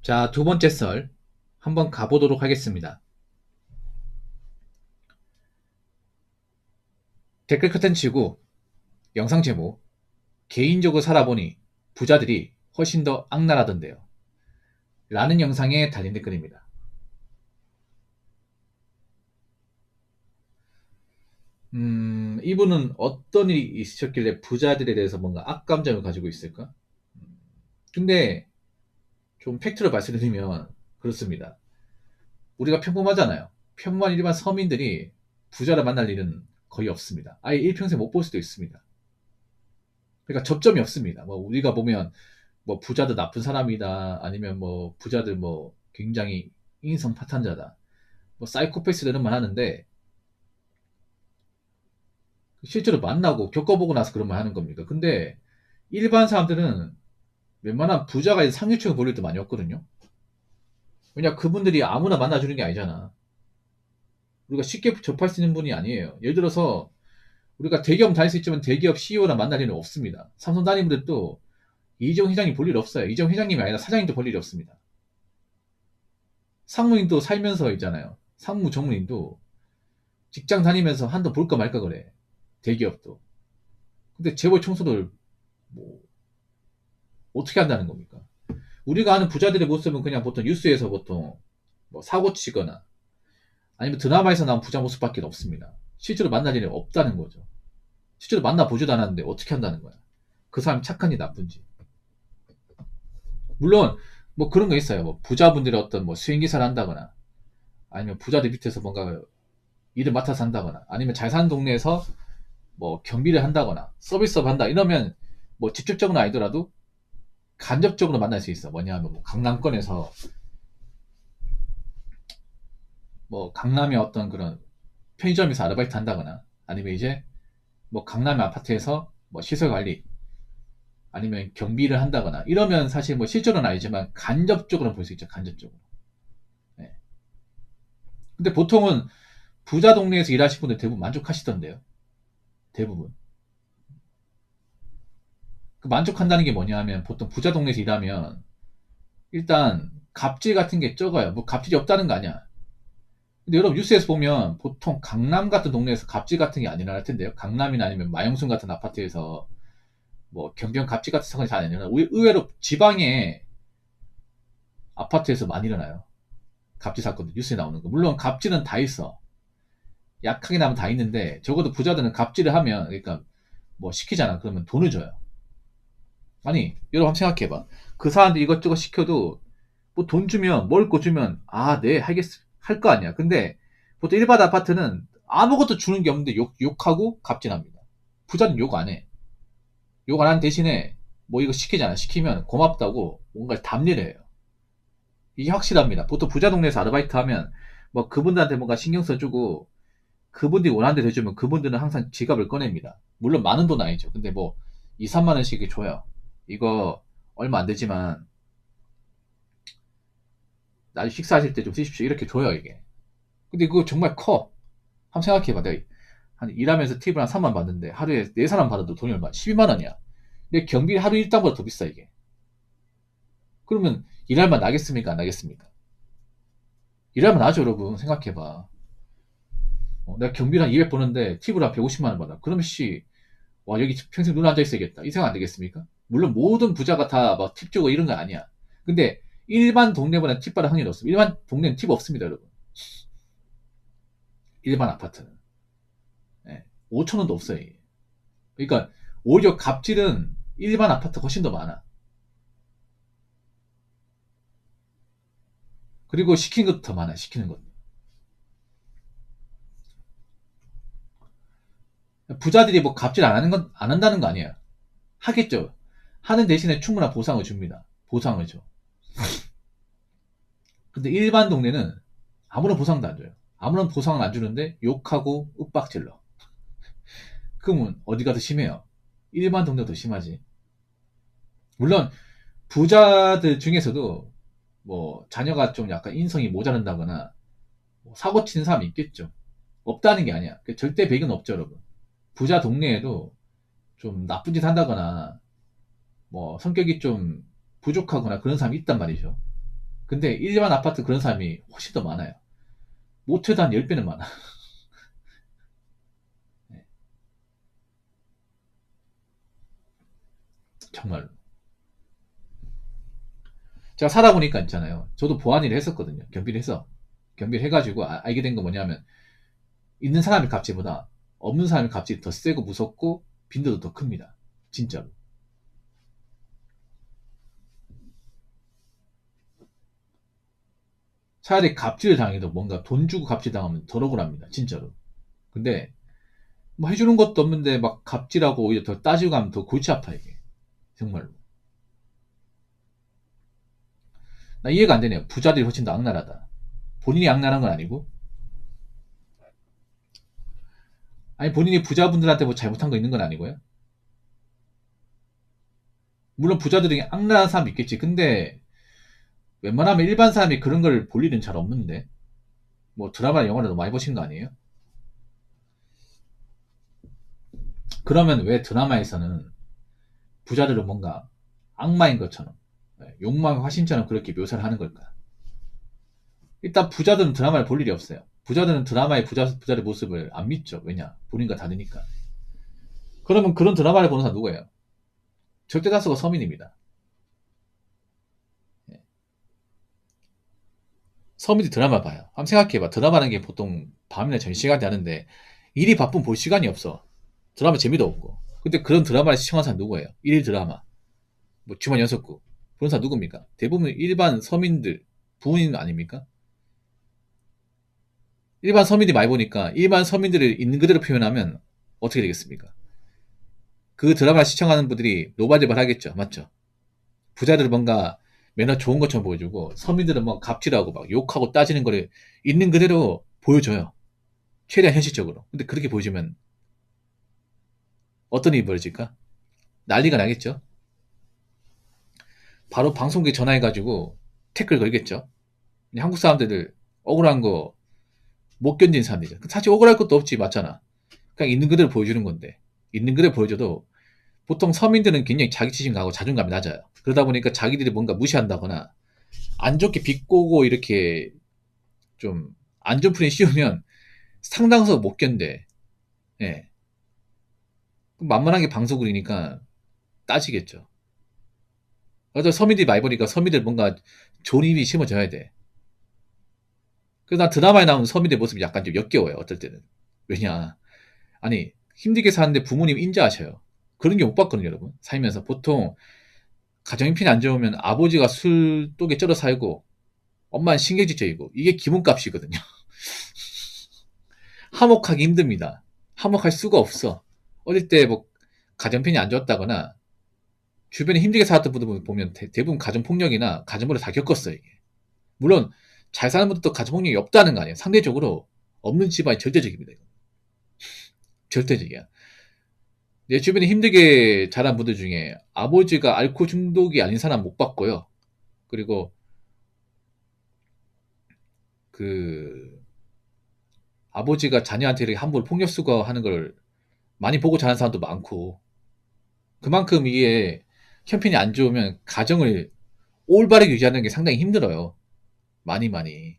자, 두 번째 썰 한번 가보도록 하겠습니다. 댓글 커튼 치고 영상 제목 개인적으로 살아보니 부자들이 훨씬 더 악랄하던데요. 라는 영상에 달린 댓글입니다. 이분은 어떤 일이 있으셨길래 부자들에 대해서 뭔가 악감정을 가지고 있을까? 근데 좀 팩트를 말씀드리면 그렇습니다. 우리가 평범하잖아요. 평범한 일반 서민들이 부자를 만날 일은 거의 없습니다. 아예 일평생 못 볼 수도 있습니다. 그러니까 접점이 없습니다. 뭐 우리가 보면 뭐 부자들 나쁜 사람이다, 아니면 뭐 부자들 뭐 굉장히 인성 파탄자다, 뭐 사이코패스들 이런 말 하는데 실제로 만나고 겪어보고 나서 그런 말 하는 겁니다. 근데 일반 사람들은 웬만한 부자가 상류층을 볼 일도 많이 없거든요. 왜냐, 그분들이 아무나 만나주는 게 아니잖아. 우리가 쉽게 접할 수 있는 분이 아니에요. 예를 들어서 우리가 대기업 다닐 수 있지만 대기업 CEO나 만날 일은 없습니다. 삼성 다니분들도 이재용 회장이 볼 일 없어요. 이재용 회장님이 아니라 사장님도 볼 일이 없습니다. 상무님도 살면서 있잖아요. 상무 전무님도 직장 다니면서 한번 볼까 말까 그래. 대기업도. 근데 재벌 총수들 뭐 어떻게 한다는 겁니까? 우리가 아는 부자들의 모습은 그냥 보통 뉴스에서 보통 뭐 사고 치거나 아니면 드라마에서 나온 부자 모습밖에 없습니다. 실제로 만날 일이 없다는 거죠. 실제로 만나보지도 않았는데 어떻게 한다는 거야. 그 사람이 착한지 나쁜지. 물론 뭐 그런 거 있어요. 뭐 부자분들이 어떤 뭐 수행기사를 한다거나 아니면 부자들 밑에서 뭔가 일을 맡아서 한다거나 아니면 잘 사는 동네에서 뭐 경비를 한다거나 서비스업 한다 이러면 뭐 직접적으로는 아니더라도 간접적으로 만날 수 있어. 뭐냐면 뭐 강남권에서 뭐 강남의 어떤 그런 편의점에서 아르바이트 한다거나 아니면 이제 뭐 강남의 아파트에서 뭐 시설 관리 아니면 경비를 한다거나 이러면 사실 뭐 실제로는 아니지만 간접적으로 볼 수 있죠. 간접적으로. 네. 근데 보통은 부자 동네에서 일하시는 분들 대부분 만족하시던데요. 대부분. 그 만족한다는 게 뭐냐 하면 보통 부자 동네에서 일하면 일단 갑질 같은 게 적어요. 뭐 갑질이 없다는 거 아니야. 근데 여러분 뉴스에서 보면 보통 강남 같은 동네에서 갑질 같은 게 안 일어날 텐데요. 강남이나 아니면 마영순 같은 아파트에서 뭐 경비원 갑질 같은 사건이 잘 안 일어나. 의외로 지방의 아파트에서 많이 일어나요. 갑질 사건도 뉴스에 나오는 거. 물론 갑질은 다 있어. 약하게 나면 다 있는데 적어도 부자들은 갑질을 하면 그러니까 뭐 시키잖아. 그러면 돈을 줘요. 아니 여러분 한번 생각해봐. 그 사람들 이것저것 시켜도 뭐 돈 주면 먹을 거 주면 아 네 하겠어 할 거 아니야. 근데 보통 일반 아파트는 아무것도 주는 게 없는데 욕하고 갑질합니다. 부자는 욕 안 해. 욕 안 하는 대신에 뭐 이거 시키잖아. 시키면 고맙다고 뭔가 답례를 해요. 이게 확실합니다. 보통 부자 동네에서 아르바이트 하면 뭐 그분들한테 뭔가 신경 써주고 그분들이 원하는 대로 해주면 그분들은 항상 지갑을 꺼냅니다. 물론 많은 돈 아니죠. 근데 뭐 2, 3만 원씩 줘요. 이거 얼마 안 되지만 나중에 식사하실 때 좀 쓰십시오. 이렇게 줘요, 이게. 근데 그거 정말 커. 한번 생각해봐. 내가 한 일하면서 팁을 한 3만 받는데 하루에 4사람 받아도 돈이 얼마? 12만 원이야. 근데 경비 하루 일당보다 더 비싸, 이게. 그러면 일할 만 나겠습니까? 안 나겠습니까? 일할 만 나죠, 여러분. 생각해봐. 내가 경비를 한 200 버는데 팁을 한 150만 원 받아. 그러면 씨, 와, 여기 평생 눈 앉아 있어야겠다. 이 생각 안 되겠습니까? 물론 모든 부자가 다 막 팁 주고 이런 거 아니야. 근데 일반 동네보다 팁 받을 확률이 없습니다. 일반 동네는 팁 없습니다, 여러분. 일반 아파트는. 예, 5천 원도 없어요. 이게. 그러니까 오히려 갑질은 일반 아파트가 훨씬 더 많아. 그리고 시키는 것도 더 많아. 시키는 것. 부자들이 뭐 갑질 안 하는 건 안 한다는 거 아니에요. 하겠죠. 하는 대신에 충분한 보상을 줍니다. 보상을 줘. 근데 일반 동네는 아무런 보상도 안 줘요. 아무런 보상은 안 주는데 욕하고 윽박질러. 그러면 어디가 더 심해요? 일반 동네가 더 심하지. 물론 부자들 중에서도 뭐 자녀가 좀 약간 인성이 모자란다거나 뭐 사고 치는 사람이 있겠죠. 없다는 게 아니야. 절대 백은 없죠, 여러분. 부자 동네에도 좀 나쁜 짓 한다거나 뭐 성격이 좀 부족하거나 그런 사람이 있단 말이죠. 근데 일반 아파트 그런 사람이 훨씬 더 많아요. 못해도 한 10배는 많아. 정말로. 제가 살아보니까 있잖아요. 저도 보안 일을 했었거든요. 경비를 해서. 경비를 해가지고 알게 된 거 뭐냐면, 있는 사람의 값지보다 없는 사람의 값이 더 세고 무섭고 빈도도 더 큽니다. 진짜로. 차라리 갑질을 당해도 뭔가 돈 주고 갑질 당하면 덜 억울합니다. 진짜로. 근데 뭐 해주는 것도 없는데 막 갑질하고 오히려 더 따지고 가면 더 골치 아파 이게. 정말로. 나 이해가 안 되네요. 부자들이 훨씬 더 악랄하다. 본인이 악랄한 건 아니고, 아니 본인이 부자분들한테 뭐 잘못한 거 있는 건 아니고요. 물론 부자들이 악랄한 사람이 있겠지. 근데 웬만하면 일반 사람이 그런 걸 볼 일은 잘 없는데, 뭐 드라마나 영화를 너무 많이 보신 거 아니에요? 그러면 왜 드라마에서는 부자들은 뭔가 악마인 것처럼, 욕망의 화신처럼 그렇게 묘사를 하는 걸까? 일단 부자들은 드라마를 볼 일이 없어요. 부자들은 드라마의 부자의 모습을 안 믿죠. 왜냐? 본인과 다르니까. 그러면 그런 드라마를 보는 사람 누구예요? 절대 다수가 서민입니다. 예. 서민들이 드라마 봐요. 한번 생각해봐. 드라마라는 게 보통 밤이나 전시간대 하는데 일이 바쁜 볼 시간이 없어. 드라마 재미도 없고. 근데 그런 드라마를 시청하는 사람 누구예요? 일일 드라마. 뭐 주말 6구. 그런 사람 누굽니까? 대부분 일반 서민들, 부모님 아닙니까? 일반 서민들이 많이 보니까 일반 서민들을 있는 그대로 표현하면 어떻게 되겠습니까? 그 드라마를 시청하는 분들이 노발대발 하겠죠. 맞죠? 부자들은 뭔가 매너 좋은 것처럼 보여주고 서민들은 뭐 갑질하고 막 욕하고 따지는 거를 있는 그대로 보여줘요. 최대한 현실적으로. 근데 그렇게 보여주면 어떤 일이 벌어질까? 난리가 나겠죠. 바로 방송국에 전화해가지고 태클 걸겠죠. 한국 사람들 억울한 거 못 견디는 사람들이죠. 사실 억울할 것도 없지, 맞잖아. 그냥 있는 그대로 보여주는 건데. 있는 그대로 보여줘도 보통 서민들은 굉장히 자기치심 가고 자존감이 낮아요. 그러다 보니까 자기들이 뭔가 무시한다거나 안 좋게 비꼬고 이렇게 좀 안전풀이 씌우면 상당수 못 견뎌. 예. 만만하게 방송국이니까 따지겠죠. 그래서 서민들이 많이 보니까 서민들 뭔가 좋은 힘이 심어져야 돼. 그래서 난 드라마에 나오는 서민들 모습이 약간 좀 역겨워요. 어떨 때는. 왜냐. 아니 힘들게 사는데 부모님 인자하셔요. 그런 게 못 봤거든요, 여러분. 살면서 보통 가정 형편이 안 좋으면 아버지가 술독에 쩔어 살고 엄마는 신경질적이고 이게 기본값이거든요. 화목하기 힘듭니다. 화목할 수가 없어. 어릴 때 뭐 가정 형편이 안 좋았다거나 주변에 힘들게 살았던 분들 보면 대부분 가정폭력이나 가정부를 다 겪었어요. 이게. 물론 잘 사는 분들도 가정폭력이 없다는 거 아니에요. 상대적으로 없는 집안이 절대적입니다. 이거. 절대적이야. 내 주변에 힘들게 자란 분들 중에 아버지가 알코올 중독이 아닌 사람 못 봤고요. 그리고 그 아버지가 자녀한테 이렇게 함부로 폭력 수거하는 걸 많이 보고 자란 사람도 많고 그만큼 이게 형편이 안 좋으면 가정을 올바르게 유지하는 게 상당히 힘들어요. 많이 많이.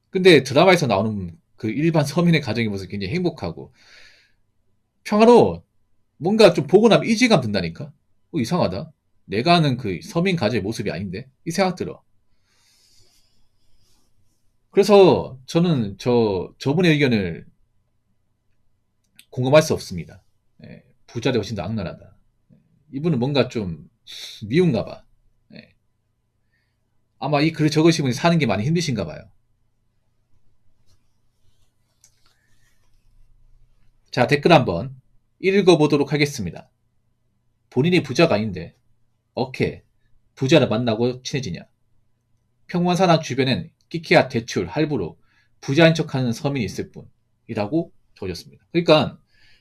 근데 드라마에서 나오는 그 일반 서민의 가정의 모습이 굉장히 행복하고 평화로워. 뭔가 좀 보고 나면 이질감 든다니까? 이상하다. 내가 아는 그 서민 가정의 모습이 아닌데? 이 생각 들어. 그래서 저는 저분의 의견을 공감할 수 없습니다. 예, 부자들이 훨씬 더 악랄하다. 이분은 뭔가 좀 미운가 봐. 예. 아마 이 글을 적으신 분이 사는 게 많이 힘드신가 봐요. 자, 댓글 한번 읽어보도록 하겠습니다. 본인이 부자가 아닌데 어케 부자를 만나고 친해지냐. 평범한 사람 주변엔 끼케야 대출, 할부로 부자인 척하는 서민이 있을 뿐이라고 적어줬습니다. 그러니까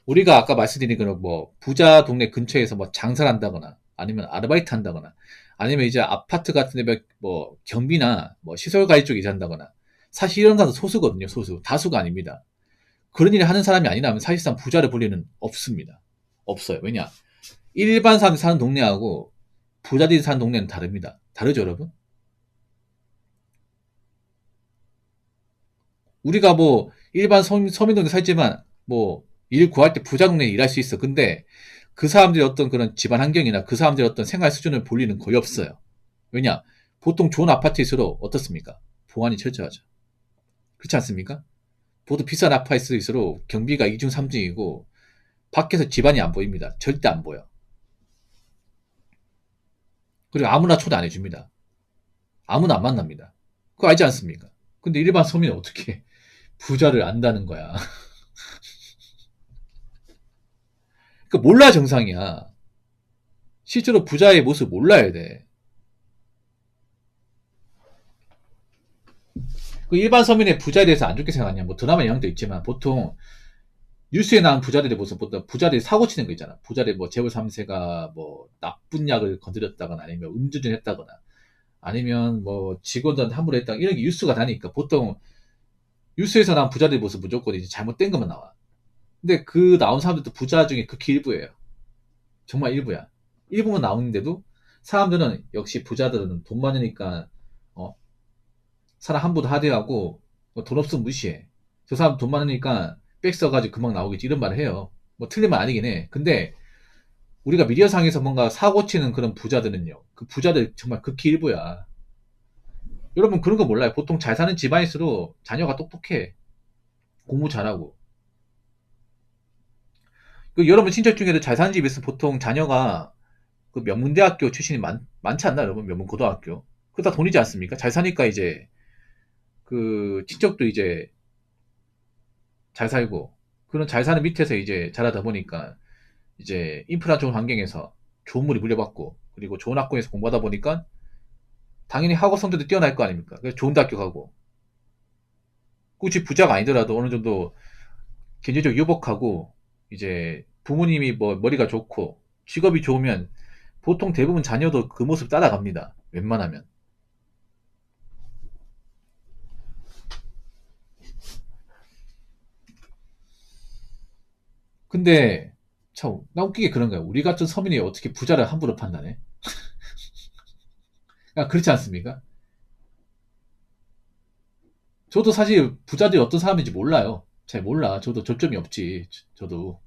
우리가 아까 말씀드린 그런 뭐 부자 동네 근처에서 뭐 장사를 한다거나 아니면 아르바이트 한다거나 아니면 이제 아파트 같은 데 뭐 경비나 뭐 시설관리 쪽에 일한다거나 사실 이런 사람도 소수거든요. 소수. 다수가 아닙니다. 그런 일을 하는 사람이 아니라면 사실상 부자를 볼 리는 없습니다. 없어요. 왜냐? 일반 사람이 사는 동네하고 부자들이 사는 동네는 다릅니다. 다르죠, 여러분? 우리가 뭐 일반 서민동네 살지만 뭐 일 구할 때 부자 동네에 일할 수 있어. 근데 그 사람들의 어떤 그런 집안 환경이나 그 사람들의 어떤 생활 수준을 볼 리는 거의 없어요. 왜냐? 보통 좋은 아파트일수록 어떻습니까? 보안이 철저하죠. 그렇지 않습니까? 보통 비싼 아파트일수록 경비가 2중, 3중이고 밖에서 집안이 안 보입니다. 절대 안 보여. 그리고 아무나 초대 안 해줍니다. 아무나 안 만납니다. 그거 알지 않습니까? 근데 일반 서민은 어떻게 부자를 안다는 거야. 그 몰라 정상이야. 실제로 부자의 모습 몰라야 돼. 그 일반 서민의 부자에 대해서 안 좋게 생각하냐? 뭐 드라마 영향도 있지만 보통 뉴스에 나온 부자들의 모습 보다 부자들이 사고 치는 거 있잖아. 부자들 뭐 재벌 3세가 뭐 나쁜 약을 건드렸다거나 아니면 음주운전 했다거나 아니면 뭐 직원들한테 함부로 했다거나 이런 게 뉴스가 다니까 보통 뉴스에서 나온 부자들의 모습 무조건 이제 잘못된 것만 나와. 근데 그 나온 사람들도 부자 중에 극히 일부예요. 정말 일부야. 일부만 나오는데도 사람들은 역시 부자들은 돈 많으니까 어, 사람 함부로 하대하고 뭐돈 없으면 무시해. 저 사람 돈 많으니까 백 써가지고 금방 나오겠지 이런 말을 해요. 뭐 틀린 말 아니긴 해. 근데 우리가 미디어상에서 뭔가 사고 치는 그런 부자들은요. 그 부자들 정말 극히 일부야. 여러분 그런 거 몰라요. 보통 잘 사는 집안일수록 자녀가 똑똑해. 공부 잘하고. 그 여러분 친척 중에도 잘 사는 집에서 보통 자녀가 그 명문대학교 출신이 많지 않나 여러분? 명문고등학교. 그거 다 돈이지 않습니까? 잘 사니까 이제 그 친척도 이제 잘 살고 그런 잘 사는 밑에서 이제 자라다 보니까 이제 인프라 좋은 환경에서 좋은 물이 물려받고 그리고 좋은 학교에서 공부하다 보니까 당연히 학업 성적도 뛰어날 거 아닙니까? 그래서 좋은 대학교 가고 굳이 부자가 아니더라도 어느 정도 경제적 유복하고 이제 부모님이 뭐 머리가 좋고 직업이 좋으면 보통 대부분 자녀도 그 모습 따라갑니다. 웬만하면. 근데 참 나 웃기게 그런 거야. 우리 같은 서민이 어떻게 부자를 함부로 판단해? 아, 그렇지 않습니까? 저도 사실 부자들이 어떤 사람인지 몰라요. 잘 몰라. 저도 접점이 없지. 저도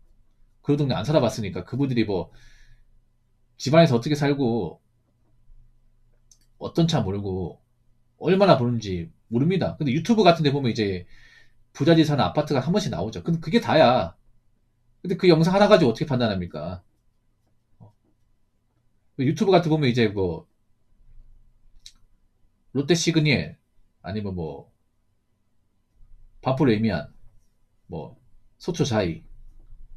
그 동네 안 살아봤으니까 그분들이 뭐 집안에서 어떻게 살고 어떤 차 몰고 얼마나 버는지 모릅니다. 근데 유튜브 같은 데 보면 이제 부자들이 사는 아파트가 한 번씩 나오죠. 근데 그게 다야. 근데 그 영상 하나 가지고 어떻게 판단합니까? 유튜브 같은 데 보면 이제 뭐 롯데 시그니엘 아니면 뭐 바포레미안 뭐 소초자이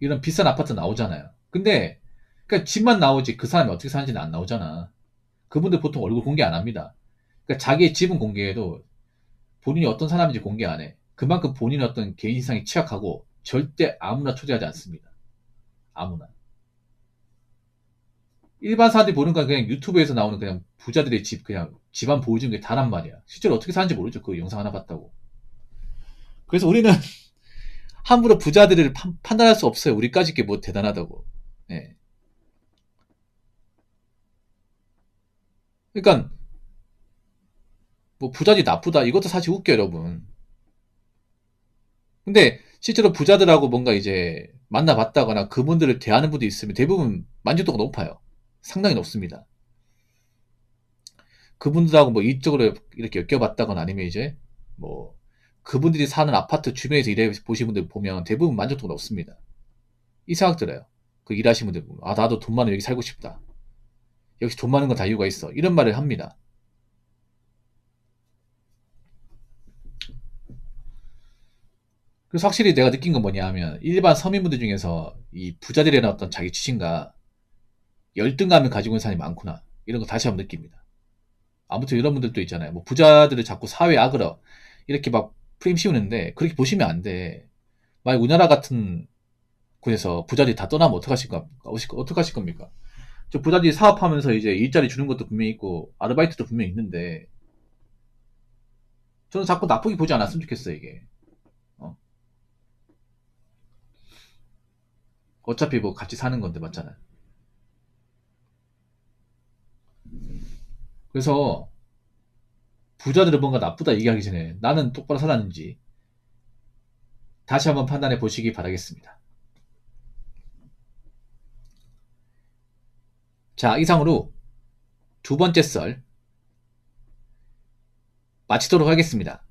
이런 비싼 아파트 나오잖아요. 근데 그러니까 집만 나오지 그 사람이 어떻게 사는지는 안 나오잖아. 그분들 보통 얼굴 공개 안 합니다. 그러니까 자기의 집은 공개해도 본인이 어떤 사람인지 공개 안 해. 그만큼 본인의 어떤 개인상이 취약하고 절대 아무나 초대하지 않습니다. 아무나. 일반 사람들이 보는 건 그냥 유튜브에서 나오는 그냥 부자들의 집 그냥 집안 보여주는 게 다란 말이야. 실제로 어떻게 사는지 모르죠. 그 영상 하나 봤다고. 그래서 우리는 함부로 부자들을 판단할 수 없어요. 우리까지 게 뭐 대단하다고. 예. 그러니까 뭐 부자지 나쁘다 이것도 사실 웃겨 여러분. 근데 실제로 부자들하고 뭔가 이제 만나봤다거나 그분들을 대하는 분도 있으면 대부분 만족도가 높아요. 상당히 높습니다. 그분들하고 뭐 이쪽으로 이렇게 엮여봤다거나 아니면 이제 뭐 그분들이 사는 아파트 주변에서 일해 보신 분들 보면 대부분 만족도가 높습니다. 이 생각 들어요. 그 일하시는 분들 보면 아 나도 돈 많으면 여기 살고 싶다. 역시 돈 많은 건 다 이유가 있어. 이런 말을 합니다. 그래서 확실히 내가 느낀 건 뭐냐 하면 일반 서민분들 중에서 이 부자들의 어떤 자기 지신과 열등감을 가지고 있는 사람이 많구나. 이런 거 다시 한번 느낍니다. 아무튼 이런 분들도 있잖아요. 뭐 부자들을 자꾸 사회 악으로 이렇게 막 프레임 씌우는데 그렇게 보시면 안 돼. 만약 우리나라 같은 곳에서 부자들이 다 떠나면 어떡하실 겁니까? 어떡하실 겁니까? 저 부자들이 사업하면서 이제 일자리 주는 것도 분명히 있고 아르바이트도 분명히 있는데 저는 자꾸 나쁘게 보지 않았으면 좋겠어요 이게. 어? 어차피 뭐 같이 사는 건데 맞잖아요. 그래서 부자들은 뭔가 나쁘다 얘기하기 전에 나는 똑바로 살았는지 다시 한번 판단해 보시기 바라겠습니다. 자, 이상으로 두 번째 썰 마치도록 하겠습니다.